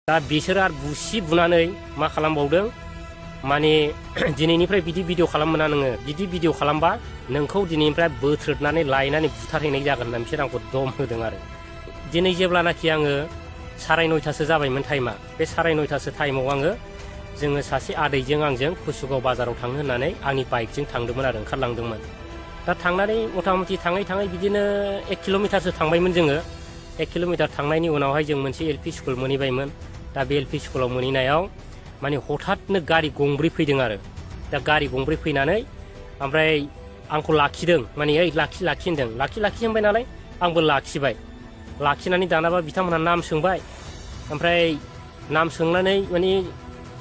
दा बिसोर आरो बुसि बुनानै मा खालामबावदों माने दिनैनिफ्राय बिदि भिडिअ खालामोना नोङो बिदि भिडिअ खालामबा नोंखौ दिनैनिफ्राय बोथ्रोदनानै लायनानै बुथारहैनाय जागोन होनना बिसोर आंखौ दम होदों आरो दिनै जेब्लानाखि आङो 9:30 जाबायमोन टाइमा बे 9:30 टाइमाव आङो जोङो सासे आदैजों आंजों कुसुगाव बाजाराव थांनो होननानै आंनि बाइकजों थांदोंमोन आरो ओंखारलांदोंमोन दा थांनानै मथा-मथि थाङै बिदिनो 1 किल'मिटारसो थांबायमोन जोङो 1 किल'मिटार थांनायनि उनावहाय जों मोनसे एलपि स्कुल मोनहैबायमोन दा बे एलपि स्कुलाव मोनहैनायाव माने हठाथनो गारि गंब्रै फैदों आरो दा गारि गंब्रै फैनानै ओमफ्राय आंखौ लाखिदों माने ओइ लाखि होनदों लाखि होनबाय नालाय आंबो लाखिबाय लाखिनानै दानाबा बिथांमोनहा नाम सोंबाय ओमफ्राय नाम सोंनानै माने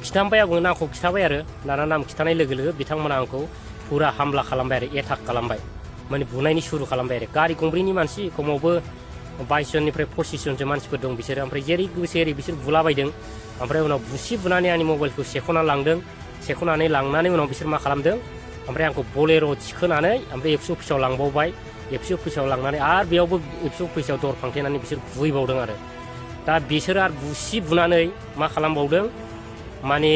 खिथाबाय आंबो नामखौ खिथाबाय आरो दाना नाम खिथानाय लोगो बिथांमोना आंखौ पुरा हामला खालामबाय आरो एटाक खालामबाय माने बुनायनि सुरु खालामबाय आरो गारि गंब्रैनि मानसि खमावबो 22 जननिफ्राय 25 जनसो मानसिफोर दं बिसोरो ओमफ्राय जेरै गोसो एरै बिसोर बुलाबायदों ओमफ्राय उनाव बुसि बुनानै आंनि मबाइलखौ सेख'ना लांदों सेख'नानै लांनानै उनाव बिसोर मा खालामदों ओमफ्राय आंखौ बलेर' थिखोनानै ओमफ्राय एबसु अफिसाव लांबावबाय एबसु अफिसाव लांनानै आरो बेयावबो एबसु अफिसाव दर फांथेनानै बिसोर बुहैबावदों आरो दा बिसोर आरो बुसि बुनानै मा खालामबावदों माने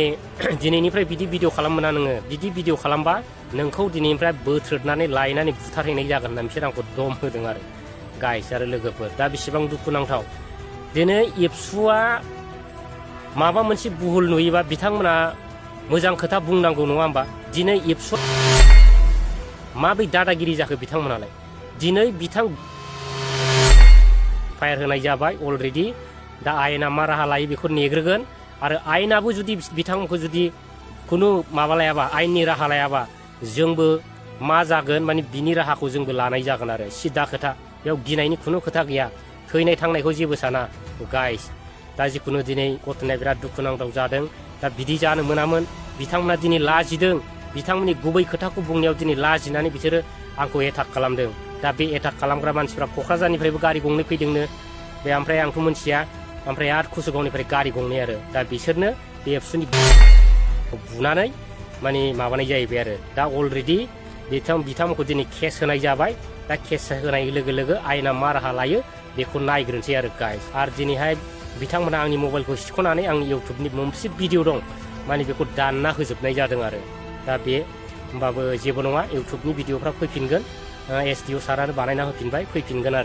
दिनैनिफ्राय बिदि भिडिअ खालामोना नोङो बिदि भिडिअ खालामबा नोंखौ दिनैनिफ्राय बोथ्रोदनानै लायनानै बुथारहैनाय जागोन होनना बिसोर आंखौ दम होदों आरो गाइस आरो लोगोफोर दा बेसेबां दुखुनांथाव दिनै एबसुआ माबा मोनसे भुल नुयोबा बिथांमोना मोजां खोथा बुंनांगौ नङा होमबा दिनै एबसु माबोरै दादागिरि जाखो बिथांमोनालाय दिनै फायार होनाय जाबाय अलरेडि दा आयेना मा राहा लायो बेखौ नेग्रोगोन आरो आयेनाबो जुदि बिथांमोनखौ जुदि खुनु माबा लायाबा आयेननि राहा लायाबा जोंबो मा जागोन माने बिनि राहाखौ जोंबो लानाय जागोन आरो सिदा खोथा बेयाव गिनायनि खुनु खोथा गैया थैनाय थांनायखौ जेबो साना गाइस दा जिखुनु दिनै घटनाया बिराद दुखुनांथाव जादों दा बिदि जानो मोनामोन बिथांमोना दिनै लाजिदों बिथांमोननि गुबै खोथाखौ बुंनायाव दिनै लाजिनानै बिसोरो आंखौ एटाक खालामदों दा बे एटाक खालामग्रा मानसिफ्रा क'क्राझारनिफ्रायबो गारि गंनै फैदोंनो बे ओमफ्राय आंथ' मिथिया ओमफ्राय आरो कुसुगावनिफ्राय गारि गंनै आरो दा बिसोरनो बे एबसुनि बुनानै माने माबानाय जाहैबाय आरो दा अलरेडि बिथांमोनखौ दिनै केस होनाय जाबाय दा केस होनाय लोगो आयेना मा राहा लायो बेखौ नायग्रोनोसै आरो गाइस आरो दिनैहाय बिथांमोना आंनि मबाइलखौ सिख'नानै आंनि इउटुबनि मोनसे भिडिअ दं माने बेखौ दानना होजोबनाय जादों आरो दा बे होमबाबो जेबो नङा इउटुबनि भिडिअफ्रा फैफिनगोन एसडिअ सारानो बानायना होफिनबाय फैफिनगोन आरो